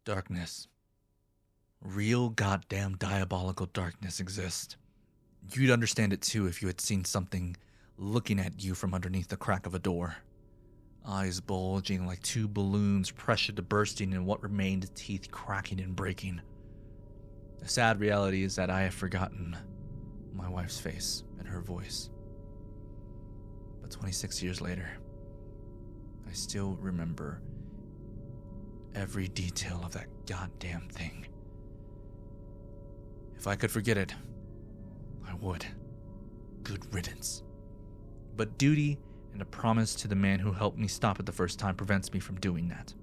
Darkness. Real goddamn diabolical darkness exists. You'd understand it too if you had seen something looking at you from underneath the crack of a door. Eyes bulging like two balloons pressured to bursting and what remained teeth cracking and breaking. The sad reality is that I have forgotten my wife's face and her voice. But 26 years later, I still remember every detail of that goddamn thing. If I could forget it, I would. Good riddance. But duty and a promise to the man who helped me stop it the first time prevents me from doing that.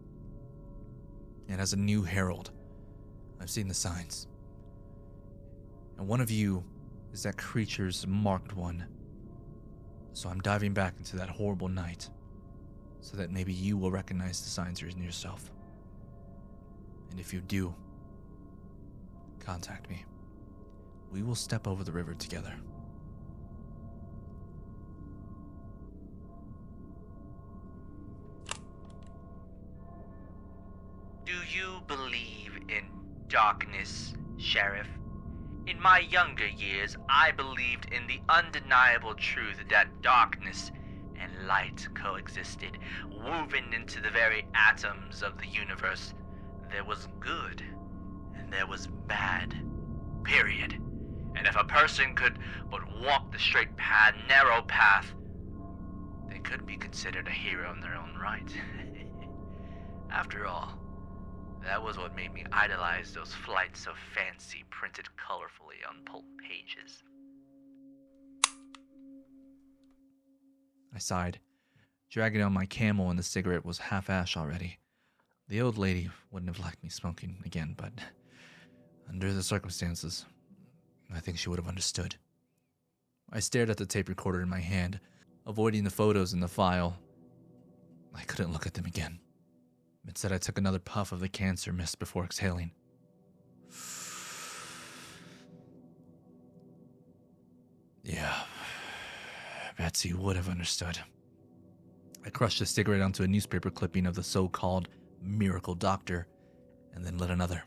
And as a new herald, I've seen the signs. And one of you is that creature's marked one. So I'm diving back into that horrible night so that maybe you will recognize the signs in yourself. And if you do, contact me. We will step over the river together. Do you believe in darkness, Sheriff? In my younger years, I believed in the undeniable truth that darkness and light coexisted, woven into the very atoms of the universe. There was good, and there was bad. Period. And if a person could but walk the straight path, narrow path, they could be considered a hero in their own right. After all, that was what made me idolize those flights of fancy printed colorfully on pulp pages. I sighed, dragging on my Camel, and the cigarette was half ash already. The old lady wouldn't have liked me smoking again, but under the circumstances, I think she would have understood. I stared at the tape recorder in my hand, avoiding the photos in the file. I couldn't look at them again. Instead, I took another puff of the cancer mist before exhaling. Yeah, Betsy would have understood. I crushed a cigarette onto a newspaper clipping of the so-called miracle doctor, and then lit another.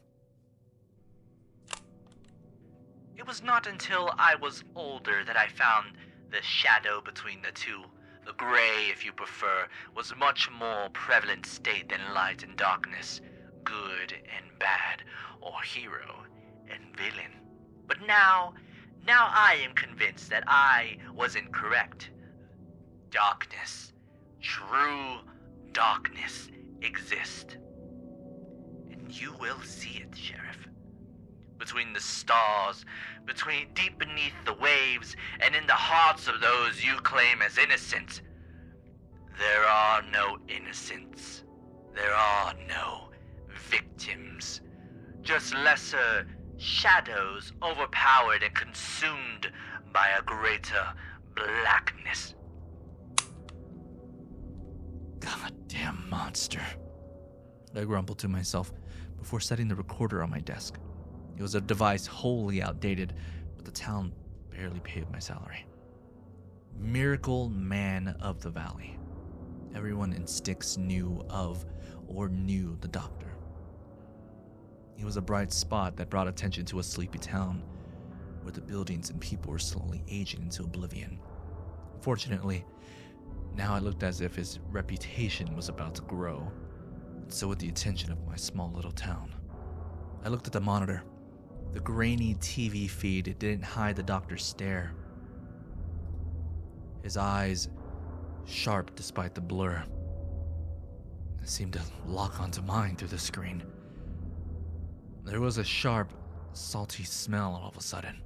It was not until I was older that I found the shadow between the two. The gray, if you prefer, was a much more prevalent state than light and darkness, good and bad, or hero and villain. But now I am convinced that I was incorrect. Darkness, true darkness, exists. And you will see it, Sheriff. Between the stars, between deep beneath the waves, and in the hearts of those you claim as innocent. There are no innocents. There are no victims. Just lesser shadows overpowered and consumed by a greater blackness. Goddamn monster, I grumbled to myself before setting the recorder on my desk. It was a device wholly outdated, but the town barely paid my salary. Miracle Man of the Valley. Everyone in Styx knew of or knew the doctor. He was a bright spot that brought attention to a sleepy town where the buildings and people were slowly aging into oblivion. Fortunately, now it looked as if his reputation was about to grow, and so would the attention of my small little town. I looked at the monitor. The grainy TV feed didn't hide the doctor's stare. His eyes, sharp despite the blur, seemed to lock onto mine through the screen. There was a sharp, salty smell all of a sudden.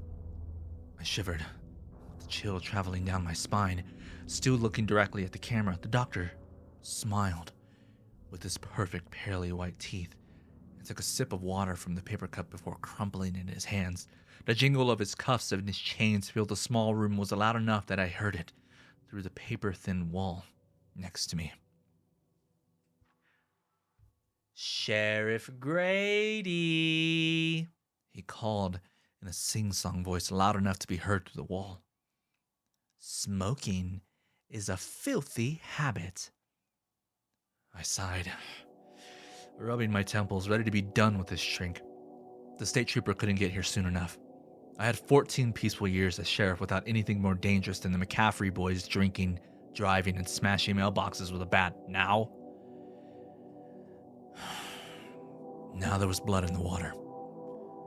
I shivered, the chill traveling down my spine. Still looking directly at the camera, the doctor smiled with his perfect pearly white teeth and took a sip of water from the paper cup before crumpling it in his hands. The jingle of his cuffs and his chains filled the small room was loud enough that I heard it through the paper-thin wall next to me. "Sheriff Grady," he called in a sing-song voice loud enough to be heard through the wall. "Smoking is a filthy habit." I sighed. rubbing my temples, ready to be done with this shrink. The state trooper couldn't get here soon enough. I had 14 peaceful years as sheriff without anything more dangerous than the McCaffrey boys drinking, driving, and smashing mailboxes with a bat. Now there was blood in the water,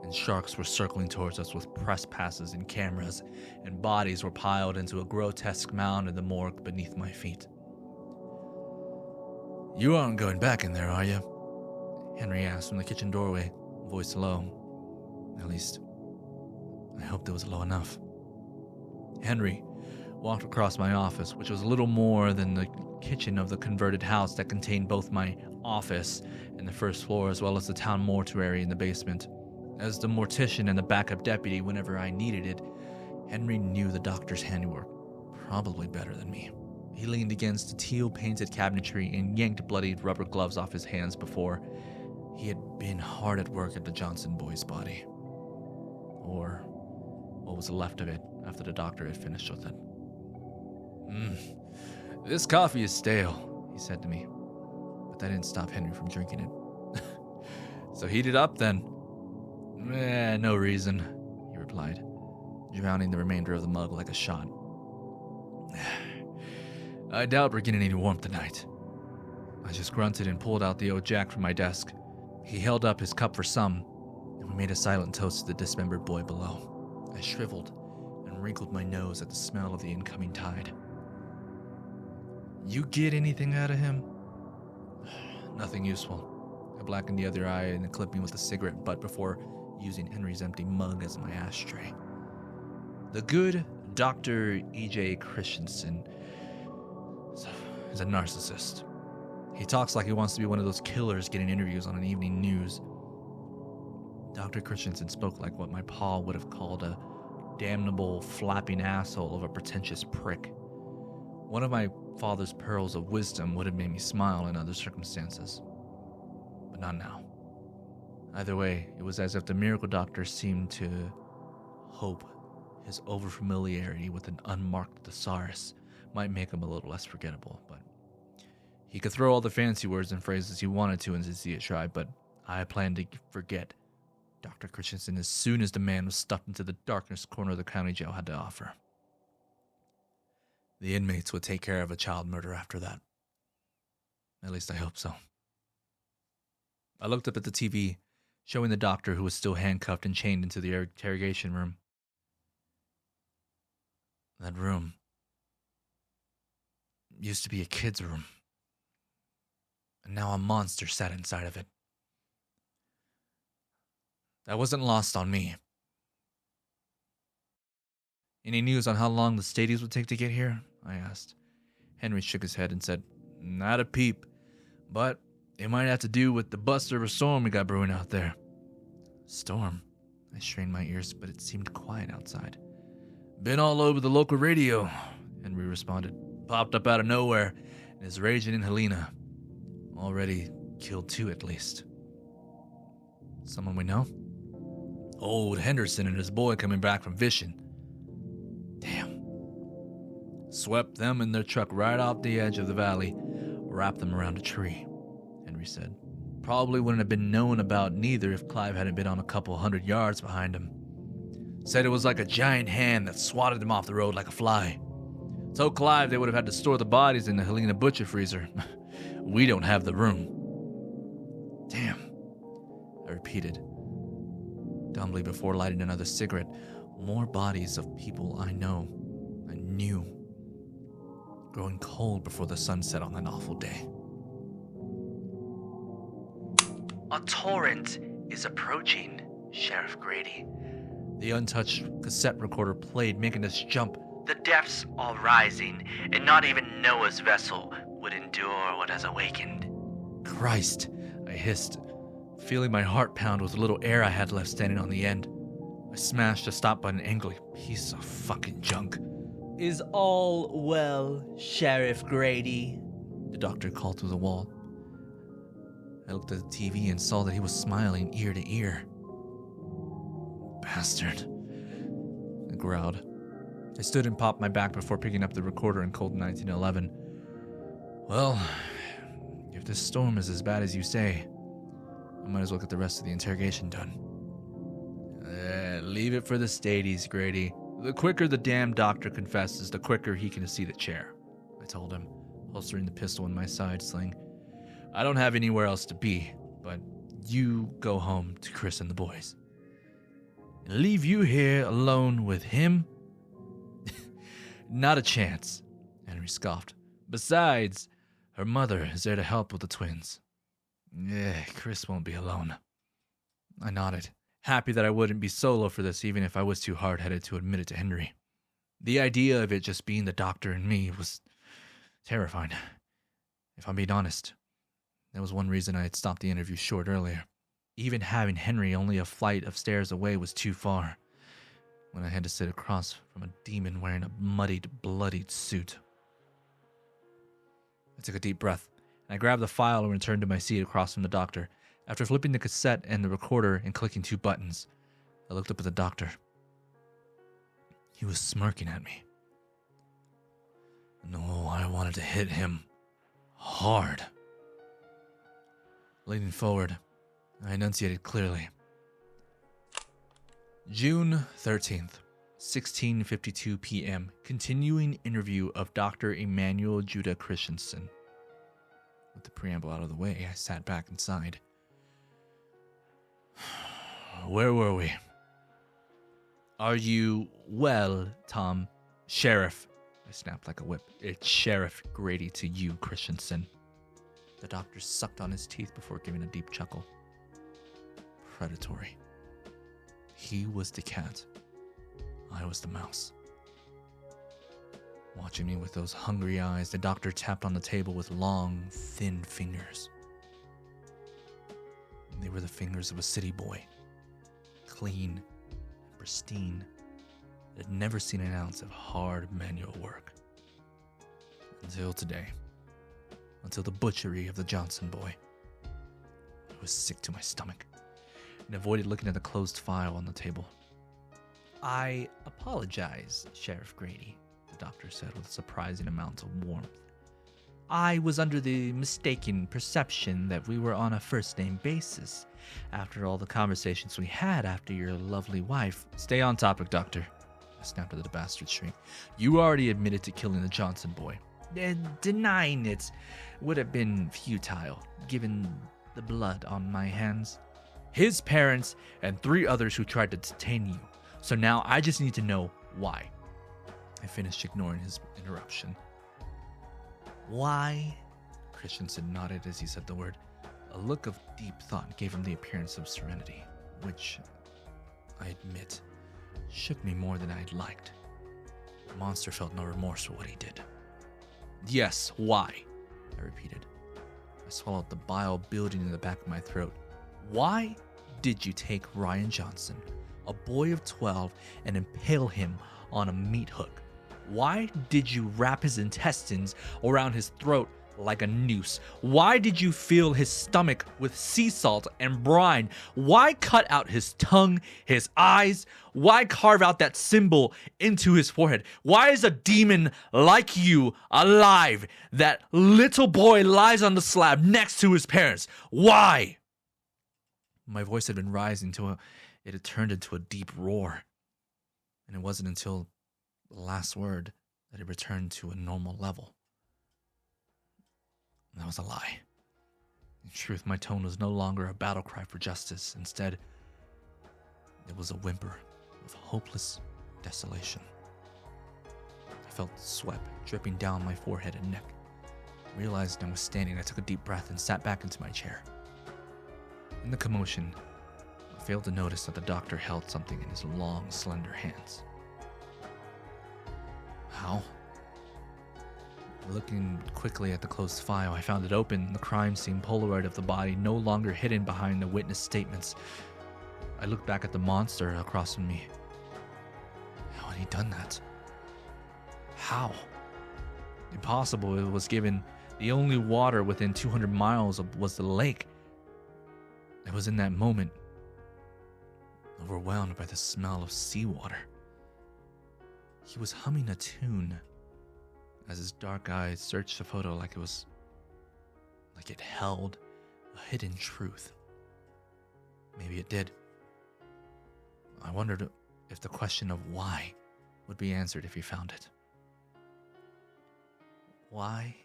and sharks were circling towards us with press passes and cameras, and bodies were piled into a grotesque mound in the morgue beneath my feet. "You aren't going back in there, are you?" Henry asked from the kitchen doorway, voice low. At least, I hoped it was low enough. Henry walked across my office, which was a little more than the kitchen of the converted house that contained both my office and the first floor, as well as the town mortuary in the basement. As the mortician and the backup deputy whenever I needed it, Henry knew the doctor's handiwork probably better than me. He leaned against the teal-painted cabinetry and yanked bloodied rubber gloves off his hands before he had been hard at work at the Johnson boy's body. Or what was left of it after the doctor had finished with it. "This coffee is stale," he said to me. But that didn't stop Henry from drinking it. "So heat it up then." No reason," he replied, drowning the remainder of the mug like a shot. "I doubt we're getting any warmth tonight." I just grunted and pulled out the old Jack from my desk. He held up his cup for some, and we made a silent toast to the dismembered boy below. I shriveled and wrinkled my nose at the smell of the incoming tide. "You get anything out of him?" "Nothing useful." I blackened the other eye and clipped me with a cigarette butt before using Henry's empty mug as my ashtray. "The good Dr. E.J. Christensen is a narcissist. He talks like he wants to be one of those killers getting interviews on an evening news." Dr. Christensen spoke like what my pa would have called a damnable flapping asshole of a pretentious prick. One of my father's pearls of wisdom would have made me smile in other circumstances, but not now. Either way, it was as if the miracle doctor seemed to hope his overfamiliarity with an unmarked thesaurus might make him a little less forgettable, but he could throw all the fancy words and phrases he wanted to into the tribe, but I planned to forget Dr. Christensen as soon as the man was stuffed into the darkest corner the county jail had to offer. The inmates would take care of a child murder after that. At least I hope so. I looked up at the TV, showing the doctor who was still handcuffed and chained into the interrogation room. That room used to be a kid's room, and now a monster sat inside of it. That wasn't lost on me. "Any news on how long the stadiums would take to get here?" I asked. Henry shook his head and said, "Not a peep, but it might have to do with the buster of a storm we got brewing out there." "Storm?" I strained my ears, but it seemed quiet outside. "Been all over the local radio," Henry responded. "Popped up out of nowhere and is raging in Helena. Already killed 2 at least." "Someone we know?" "Old Henderson and his boy coming back from fishing." "Damn." "Swept them and their truck right off the edge of the valley, wrapped them around a tree," Henry said. "Probably wouldn't have been known about neither if Clive hadn't been on a couple 100 yards behind him. Said it was like a giant hand that swatted them off the road like a fly. Told Clive they would have had to store the bodies in the Helena butcher freezer. We don't have the room." "Damn," I repeated, dumbly before lighting another cigarette. More bodies of people I knew, growing cold before the sun set on that awful day. "A torrent is approaching, Sheriff Grady." The untouched cassette recorder played, making us jump. "The depths are rising, and not even Noah's vessel would endure what has awakened." "Christ," I hissed, feeling my heart pound with the little air I had left standing on the end. I smashed the stop button angrily. Piece of fucking junk. "Is all well, Sheriff Grady?" the doctor called through the wall. I looked at the TV and saw that he was smiling ear to ear. "Bastard," I growled. I stood and popped my back before picking up the recorder and called 1911. "Well, if this storm is as bad as you say, might as well get the rest of the interrogation done. Leave it for the stadies, Grady. The quicker the damn doctor confesses, the quicker he can see the chair, I told him, holstering the pistol in my side sling. I don't have anywhere else to be, but you go home to Chris and the boys. And leave you here alone with him? Not a chance, Henry scoffed. Besides, her mother is there to help with the twins. Chris won't be alone. I nodded, happy that I wouldn't be solo for this even if I was too hard-headed to admit it to Henry. The idea of it just being the doctor and me was terrifying. If I'm being honest, that was one reason I had stopped the interview short earlier. Even having Henry only a flight of stairs away was too far, when I had to sit across from a demon wearing a muddied, bloodied suit. I took a deep breath, and I grabbed the file and returned to my seat across from the doctor. After flipping the cassette and the recorder and clicking 2 buttons, I looked up at the doctor. He was smirking at me. No, I wanted to hit him hard. Leaning forward, I enunciated clearly. June 13th, 16:52 p.m. Continuing interview of Dr. Emmanuel Judah Christensen. With the preamble out of the way, I sat back and sighed. Where were we? Are you well, Tom? Sheriff. I snapped like a whip. It's Sheriff Grady to you, Christensen. The doctor sucked on his teeth before giving a deep chuckle. Predatory. He was the cat. I was the mouse. Watching me with those hungry eyes, the doctor tapped on the table with long, thin fingers. They were the fingers of a city boy. Clean and pristine. That had never seen an ounce of hard manual work. Until today. Until the butchery of the Johnson boy. I was sick to my stomach and avoided looking at the closed file on the table. I apologize, Sheriff Grady, the doctor said with a surprising amount of warmth. I was under the mistaken perception that we were on a first-name basis. After all the conversations we had after your lovely wife... Stay on topic, Doctor, I snapped at the bastard shriek. You already admitted to killing the Johnson boy. Denying it would have been futile, given the blood on my hands. His parents and 3 others who tried to detain you. So now I just need to know why. I finished ignoring his interruption. Why? Christensen nodded as he said the word. A look of deep thought gave him the appearance of serenity, which, I admit, shook me more than I'd liked. The monster felt no remorse for what he did. Yes, why? I repeated. I swallowed the bile building in the back of my throat. Why did you take Ryan Johnson, a boy of 12, and impale him on a meat hook? Why did you wrap his intestines around his throat like a noose? Why did you fill his stomach with sea salt and brine? Why cut out his tongue, his eyes? Why carve out that symbol into his forehead? Why is a demon like you alive? That little boy lies on the slab next to his parents. Why? My voice had been rising till it had turned into a deep roar. And it wasn't until the last word that it returned to a normal level. That was a lie. In truth, my tone was no longer a battle cry for justice. Instead, it was a whimper of hopeless desolation. I felt sweat dripping down my forehead and neck. Realizing I was standing, I took a deep breath and sat back into my chair. In the commotion, I failed to notice that the doctor held something in his long, slender hands. How? Looking quickly at the closed file, I found it open, the crime scene Polaroid of the body no longer hidden behind the witness statements. I looked back at the monster across from me. How had he done that? How? Impossible. It was given the only water within 200 miles was the lake. I was in that moment, overwhelmed by the smell of seawater. He was humming a tune as his dark eyes searched the photo like it held a hidden truth. Maybe it did. I wondered if the question of why would be answered if he found it. Why?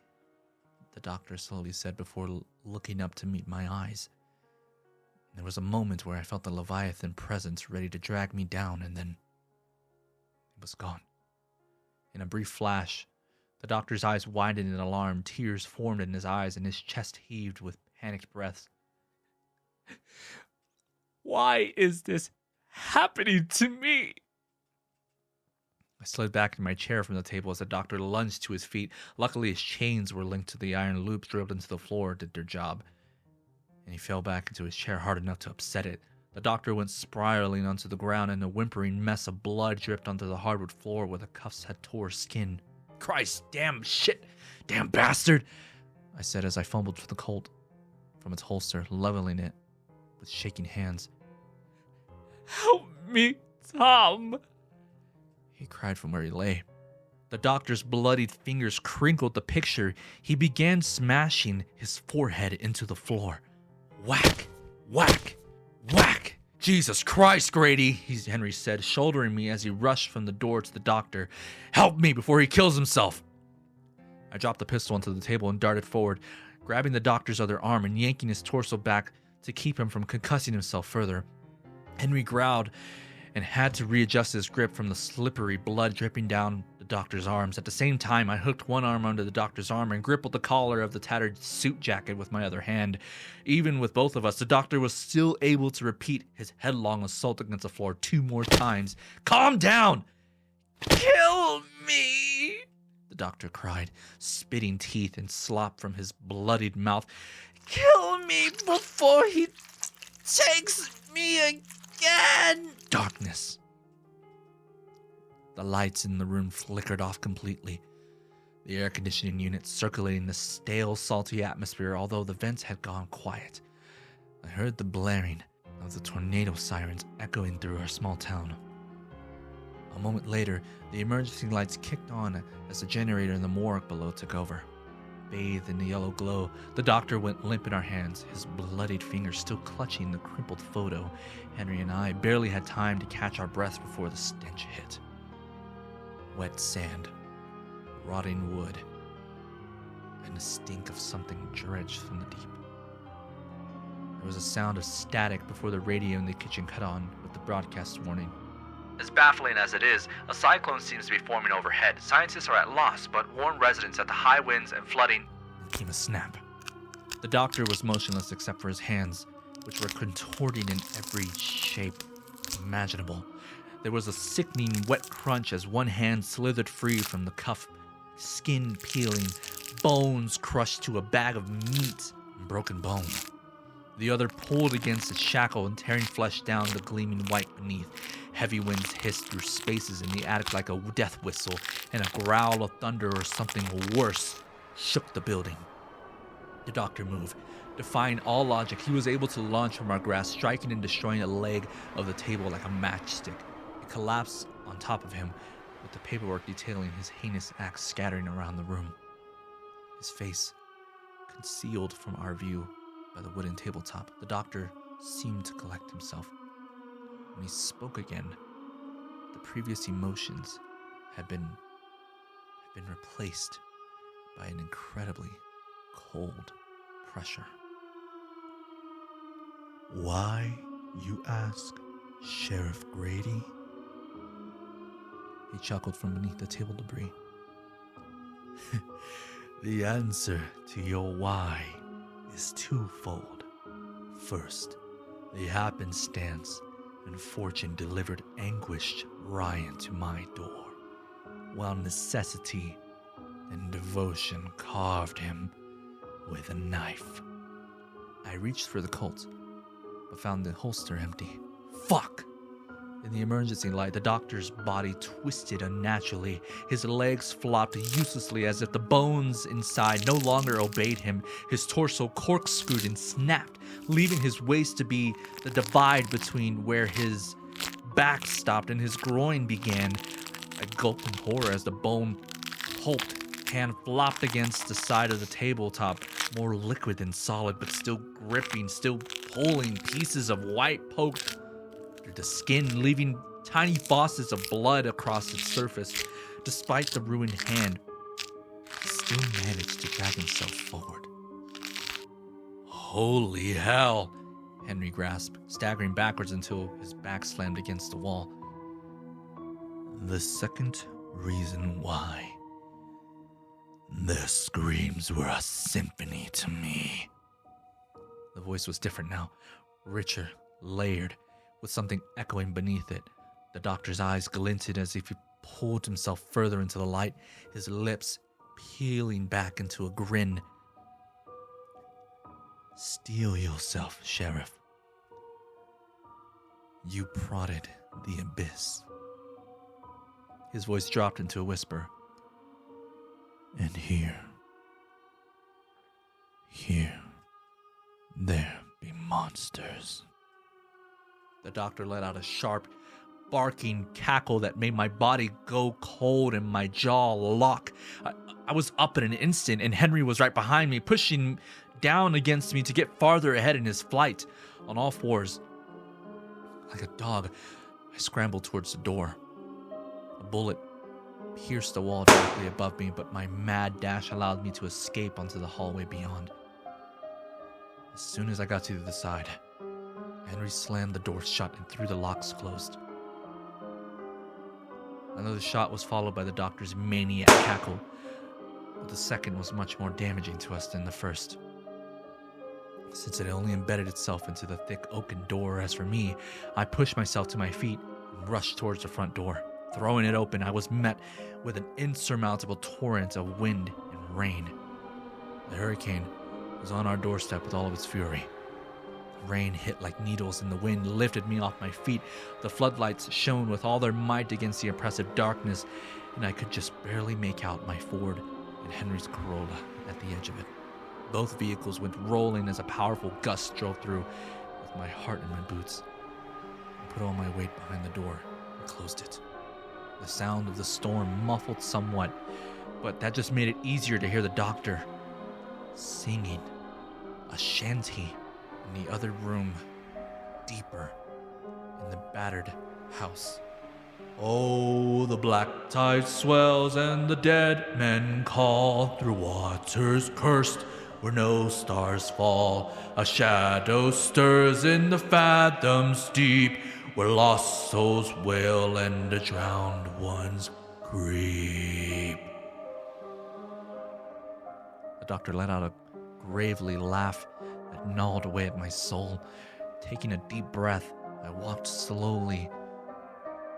The doctor slowly said before looking up to meet my eyes. There was a moment where I felt the Leviathan presence ready to drag me down, and then it was gone. In a brief flash, the doctor's eyes widened in alarm, tears formed in his eyes, and his chest heaved with panicked breaths. Why is this happening to me? I slid back in my chair from the table as the doctor lunged to his feet. Luckily, his chains were linked to the iron loops drilled into the floor, did their job. And he fell back into his chair hard enough to upset it. The doctor went spiraling onto the ground, and a whimpering mess of blood dripped onto the hardwood floor where the cuffs had tore skin. Christ, damn shit, damn bastard, I said as I fumbled for the Colt from its holster, leveling it with shaking hands. Help me, Tom, he cried from where he lay. The doctor's bloodied fingers crinkled the picture. He began smashing his forehead into the floor. Whack, whack, whack. Jesus Christ, Grady, Henry said, shouldering me as he rushed from the door to the doctor. Help me before he kills himself. I dropped the pistol onto the table and darted forward, grabbing the doctor's other arm and yanking his torso back to keep him from concussing himself further. Henry growled and had to readjust his grip from the slippery blood dripping down the doctor's arms. At the same time, I hooked one arm under the doctor's arm and gripped the collar of the tattered suit jacket with my other hand. Even with both of us, the doctor was still able to repeat his headlong assault against the floor 2 more times. Calm down! Kill me! The doctor cried, spitting teeth and slop from his bloodied mouth. Kill me before he takes me again! Darkness. The lights in the room flickered off completely. The air conditioning unit circulating the stale, salty atmosphere, although the vents had gone quiet. I heard the blaring of the tornado sirens echoing through our small town. A moment later, the emergency lights kicked on as the generator in the morgue below took over. Bathed in the yellow glow, the doctor went limp in our hands, his bloodied fingers still clutching the crumpled photo. Henry and I barely had time to catch our breaths before the stench hit. Wet sand, rotting wood, and the stink of something dredged from the deep. There was a sound of static before the radio in the kitchen cut on with the broadcast warning. As baffling as it is, a cyclone seems to be forming overhead. Scientists are at loss, but warn residents that the high winds and flooding... Then came a snap. The doctor was motionless except for his hands, which were contorting in every shape imaginable. There was a sickening wet crunch as one hand slithered free from the cuff, skin peeling, bones crushed to a bag of meat and broken bone. The other pulled against its shackle and tearing flesh down the gleaming white beneath. Heavy winds hissed through spaces in the attic like a death whistle, and a growl of thunder or something worse shook the building. The doctor moved. Defying all logic, he was able to launch from our grasp, striking and destroying a leg of the table like a matchstick. It collapsed on top of him, with the paperwork detailing his heinous acts scattering around the room. His face concealed from our view by the wooden tabletop, the doctor seemed to collect himself. When he spoke again, the previous emotions had been replaced by an incredibly cold pressure. Why, you ask, Sheriff Grady? He chuckled from beneath the table debris. The answer to your why is twofold. First, the happenstance and fortune delivered anguished Ryan to my door, while necessity and devotion carved him with a knife. I reached for the Colt, but found the holster empty. Fuck! In the emergency light, the doctor's body twisted unnaturally. His legs flopped uselessly as if the bones inside no longer obeyed him. His torso corkscrewed and snapped, leaving his waist to be the divide between where his back stopped and his groin began. I gulped in horror as the bone pulped, hand flopped against the side of the tabletop, more liquid than solid, but still gripping, still pulling pieces of white poked through the skin, leaving tiny faucets of blood across its surface. Despite the ruined hand, he still managed to drag himself forward. Holy hell, Henry grasped, staggering backwards until his back slammed against the wall. The second reason why. Their screams were a symphony to me. The voice was different now, richer, layered, with something echoing beneath it. The doctor's eyes glinted as if he pulled himself further into the light, his lips peeling back into a grin. Steel yourself, Sheriff. You prodded the abyss. His voice dropped into a whisper. And here, there be monsters. The doctor let out a sharp, barking cackle that made my body go cold and my jaw lock. I was up in an instant, and Henry was right behind me, pushing down against me to get farther ahead in his flight. On all fours, like a dog, I scrambled towards the door. A bullet pierced the wall directly above me, but my mad dash allowed me to escape onto the hallway beyond. As soon as I got to the side, Henry slammed the door shut and threw the locks closed. Another shot was followed by the doctor's maniac cackle, but the second was much more damaging to us than the first, since it only embedded itself into the thick oaken door. As for me, I pushed myself to my feet and rushed towards the front door. Throwing it open, I was met with an insurmountable torrent of wind and rain. The hurricane was on our doorstep with all of its fury. The rain hit like needles, and the wind lifted me off my feet. The floodlights shone with all their might against the oppressive darkness, and I could just barely make out my Ford and Henry's Corolla at the edge of it. Both vehicles went rolling as a powerful gust drove through, with my heart in my boots. I put all my weight behind the door and closed it. The sound of the storm muffled somewhat, but that just made it easier to hear the doctor singing a shanty in the other room, deeper in the battered house. Oh, the black tide swells and the dead men call through waters cursed where no stars fall. A shadow stirs in the fathoms deep where lost souls wail and the drowned ones creep. The doctor let out a gravely laugh that gnawed away at my soul. Taking a deep breath, I walked slowly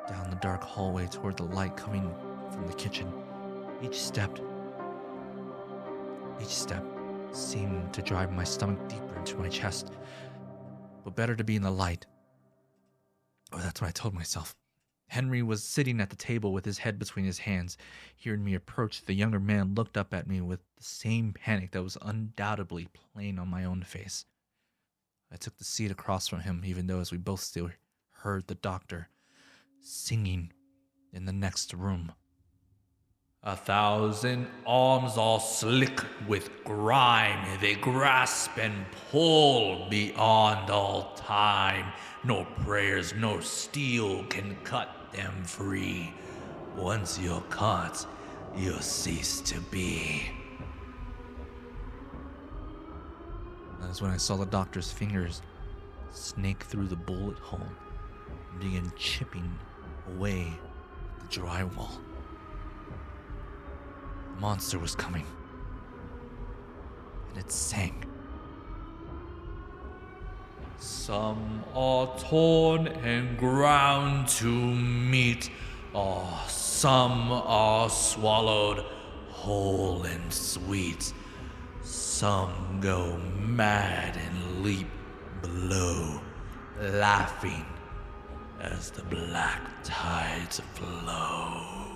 down the dark hallway toward the light coming from the kitchen. Each step seemed to drive my stomach deeper into my chest. But better to be in the light. Oh, that's what I told myself. Henry was sitting at the table with his head between his hands. Hearing me approach, the younger man looked up at me with the same panic that was undoubtedly plain on my own face. I took the seat across from him, even though as we both still heard the doctor singing in the next room. 1,000 arms all slick with grime, they grasp and pull beyond all time. No prayers, no steel can cut them free. Once you're caught, you'll cease to be. That is when I saw the doctor's fingers snake through the bullet hole and begin chipping away at the drywall. The monster was coming, and it sang. Some are torn and ground to meat, some are swallowed whole and sweet. Some go mad and leap below, laughing as the black tides flow.